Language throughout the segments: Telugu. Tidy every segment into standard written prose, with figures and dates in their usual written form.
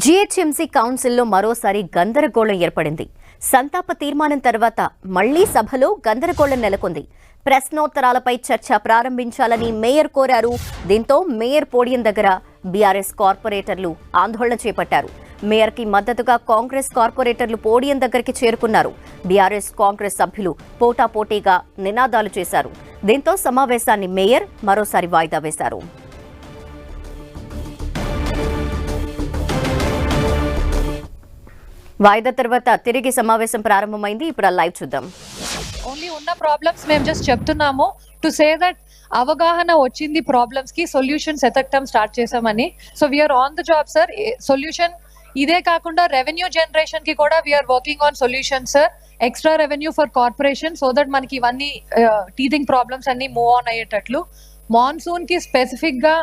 జీహెచ్ఎంసీ కౌన్సిల్లో మరోసారి గందరగోళం ఏర్పడింది. సంతాప తీర్మానం తర్వాత మళ్లీ సభలో గందరగోళం నెలకొంది. ప్రశ్నోత్తరాలపై చర్చ ప్రారంభించాలని మేయర్ కోరారు. దీంతో మేయర్ పోడియం దగ్గర బీఆర్ఎస్ కార్పొరేటర్లు ఆందోళన చేపట్టారు. మేయర్కి మద్దతుగా కాంగ్రెస్ కార్పొరేటర్లు పోడియం దగ్గరికి చేరుకున్నారు. బీఆర్ఎస్ కాంగ్రెస్ సభ్యులు పోటాపోటీగా నినాదాలు చేశారు. దీంతో సమావేశాన్ని మేయర్ మరోసారి వాయిదా వేశారు. వాయిదా తర్వాత తిరిగి సమావేశం ప్రారంభమైంది. ఇప్పుడు లైవ్ చూద్దాం. ఓన్లీ ఉన్న ప్రాబ్లమ్స్ మేము జస్ట్ చెప్తున్నాము టు సే దట్ అవగాహన వచ్చింది, ప్రాబ్లమ్స్ కి సొల్యూషన్స్ ఎతకటం స్టార్ట్ చేసామని. So we're on the job sir. Solution ఇదే కాకుండా రెవెన్యూ జనరేషన్ కి కూడా we're working on solution sir. Extra revenue for corporation so that మనకి ఇవన్నీ టీథింగ్ ప్రాబ్లమ్స్ అన్ని మూవ్ ఆన్ అయ్యేటట్లు. మాన్సూన్ కి స్పెసిఫిక్ గా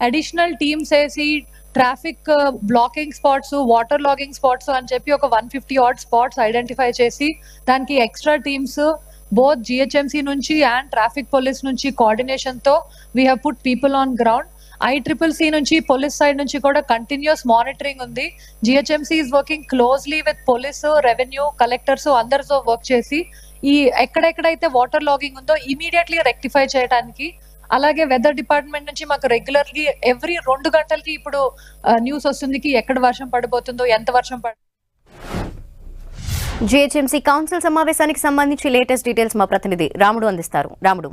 అడిషనల్ టీమ్స్ వేసి traffic blocking spots, water logging spots అని చెప్పి ఒక 150 ఆడ్ స్పాట్స్ ఐడెంటిఫై చేసి దానికి ఎక్స్ట్రా టీమ్స్ బోత్ జిహెచ్ఎంసీ నుంచి అండ్ ట్రాఫిక్ పోలీస్ నుంచి కోఆర్డినేషన్ తో we have put people on ground. ICCC నుంచి పోలీస్ సైడ్ నుంచి కూడా కంటిన్యూస్ మానిటరింగ్ ఉంది. GHMC is working closely with police, revenue, collectors అందరితో వర్క్ చేసి ఈ ఎక్కడెక్కడైతే వాటర్ లాగింగ్ ఉందో ఇమీడియట్లీ రెక్టిఫై చేయడానికి. అలాగే వెదర్ డిపార్ట్మెంట్ నుంచి మాకు రెగ్యులర్లీ ఎవ్రీ 2 గంటలకి ఇప్పుడు న్యూస్ వస్తుంది ఎక్కడ వర్షం పడబోతుందో, ఎంత వర్షం జీహెచ్ఎంసీ కౌన్సిల్ సమావేశానికి సంబంధించి లేటెస్ట్ డీటెయిల్స్ మా ప్రతినిధి రాముడు అందిస్తారు. రాముడు.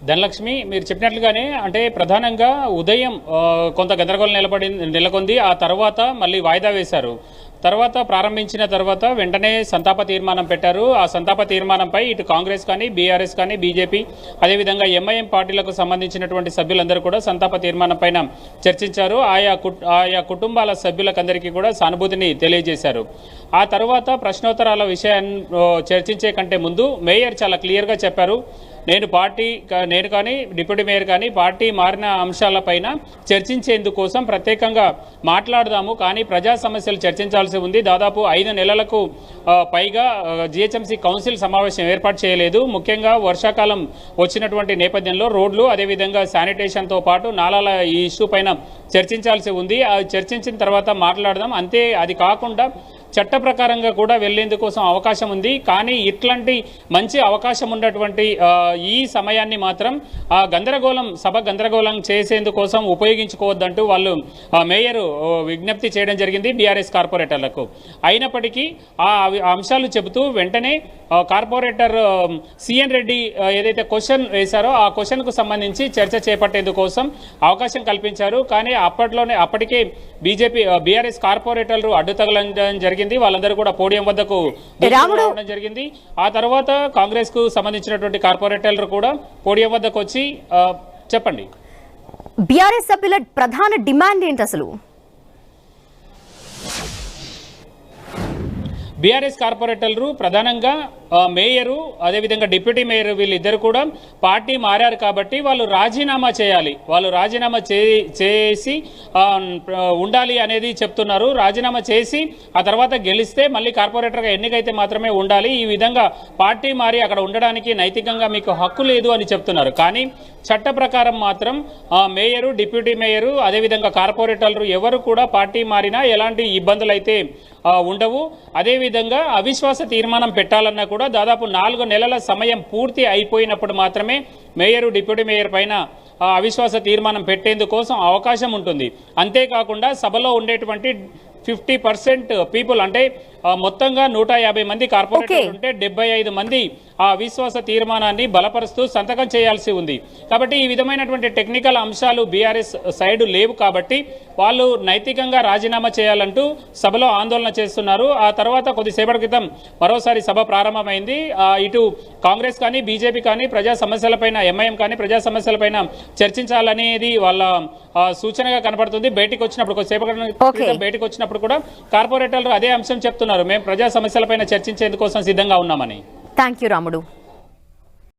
ధనలక్ష్మి, మీరు చెప్పినట్లుగానే అంటే ప్రధానంగా ఉదయం కొంత గందరగోళం నెలకొంది. ఆ తర్వాత మళ్ళీ వాయిదా వేశారు. తర్వాత ప్రారంభించిన తర్వాత వెంటనే సంతాప తీర్మానం పెట్టారు. ఆ సంతాప తీర్మానంపై ఇటు కాంగ్రెస్ కానీ, బీఆర్ఎస్ కానీ, బీజేపీ, అదేవిధంగా ఎంఐఎం పార్టీలకు సంబంధించినటువంటి సభ్యులందరూ కూడా సంతాప తీర్మానం పైన చర్చించారు. ఆయా కుటుంబాల సభ్యులకందరికీ కూడా సానుభూతిని తెలియజేశారు. ఆ తర్వాత ప్రశ్నోత్తరాల విషయాన్ని చర్చించే కంటే ముందు మేయర్ చాలా క్లియర్గా చెప్పారు, నేను కానీ డిప్యూటీ మేయర్ కానీ పార్టీ మారిన అంశాలపైన చర్చించేందుకోసం ప్రత్యేకంగా మాట్లాడదాము, కానీ ప్రజా సమస్యలు చర్చించాల్సి ఉంది. దాదాపు 5 నెలలకు పైగా జిహెచ్ఎంసీ కౌన్సిల్ సమావేశం ఏర్పాటు చేయలేదు. ముఖ్యంగా వర్షాకాలం వచ్చినటువంటి నేపథ్యంలో రోడ్లు, అదేవిధంగా శానిటేషన్తో పాటు నాలాల ఈ ఇష్యూ పైన చర్చించాల్సి ఉంది. చర్చించిన తర్వాత మాట్లాడదాం. అంతే, అది కాకుండా చట్ట ప్రకారంగా కూడా వెళ్లేందుకోసం అవకాశం ఉంది. కానీ ఇట్లాంటి మంచి అవకాశం ఉన్నటువంటి ఈ సమయాన్ని మాత్రం సభ గందరగోళం చేసేందుకోసం ఉపయోగించుకోవద్దంటూ వాళ్ళు మేయర్ విజ్ఞప్తి చేయడం జరిగింది బీఆర్ఎస్ కార్పొరేటర్లకు. అయినప్పటికీ ఆ అంశాలు చెబుతూ వెంటనే కార్పొరేటర్ సిఎన్ రెడ్డి ఏదైతే క్వశ్చన్ వేశారో ఆ క్వశ్చన్కు సంబంధించి చర్చ చేపట్టేందుకోసం అవకాశం కల్పించారు. కానీ అప్పటికే బీఆర్ఎస్ కార్పొరేటర్లు అడ్డుతగలడం జరిగింది. వాళ్ళందరూ కూడా పోడియం వద్దకు రావడం జరిగింది. ఆ తర్వాత కాంగ్రెస్ కు సంబంధించినటువంటి కార్పొరేటర్లు కూడా పోడియం వద్దకు వచ్చి చెప్పండి, బీఆర్ఎస్ సభ్యుల ప్రధాన డిమాండ్ ఏంటి అసలు? బీఆర్ఎస్ కార్పొరేటర్లు ప్రధానంగా మేయరు, అదేవిధంగా డిప్యూటీ మేయర్ వీళ్ళిద్దరు కూడా పార్టీ మారారు కాబట్టి వాళ్ళు రాజీనామా చేయాలి, వాళ్ళు రాజీనామా చేసి ఉండాలి అనేది చెప్తున్నారు. రాజీనామా చేసి ఆ తర్వాత గెలిస్తే మళ్ళీ కార్పొరేటర్గా ఎన్నికైతే మాత్రమే ఉండాలి. ఈ విధంగా పార్టీ మారి అక్కడ ఉండడానికి నైతికంగా మీకు హక్కు లేదు అని చెప్తున్నారు. కానీ చట్ట ప్రకారం మాత్రం మేయరు, డిప్యూటీ మేయరు, అదేవిధంగా కార్పొరేటర్లు ఎవరు కూడా పార్టీ మారినా ఎలాంటి ఇబ్బందులు అయితే ఉండవు. అదేవిధంగా అవిశ్వాస తీర్మానం పెట్టాలన్నా కూడా దాదాపు 4 నెలల సమయం పూర్తి అయిపోయినప్పుడు మాత్రమే మేయరు, డిప్యూటీ మేయర్ పైన అవిశ్వాస తీర్మానం పెట్టేందుకోసం అవకాశం ఉంటుంది. అంతేకాకుండా సభలో ఉండేటువంటి 50% పీపుల్ అంటే మొత్తంగా 150 మంది కార్పొరేటర్లు ఉంటే 75 మంది ఆ అవిశ్వాస తీర్మానాన్ని బలపరుస్తూ సంతకం చేయాల్సి ఉంది. కాబట్టి ఈ విధమైనటువంటి టెక్నికల్ అంశాలు బీఆర్ఎస్ సైడ్ లేవు కాబట్టి వాళ్ళు నైతికంగా రాజీనామా చేయాలంటూ సభలో ఆందోళన చేస్తున్నారు. ఆ తర్వాత కొద్దిసేపటి క్రితం మరోసారి సభ ప్రారంభమైంది. ఇటు కాంగ్రెస్ కానీ, బీజేపీ కానీ ప్రజా సమస్యలపైన, ఎంఐఎం కానీ ప్రజా సమస్యలపైన చర్చించాలనేది వాళ్ళ సూచనగా కనపడుతుంది. బయటికి వచ్చినప్పుడు కూడా కార్పొరేటర్లు అదే అంశం చెప్తున్నారు, మేము ప్రజా సమస్యలపైన చర్చించేందుకోసం సిద్ధంగా ఉన్నామని. థ్యాంక్ యూ రాముడు.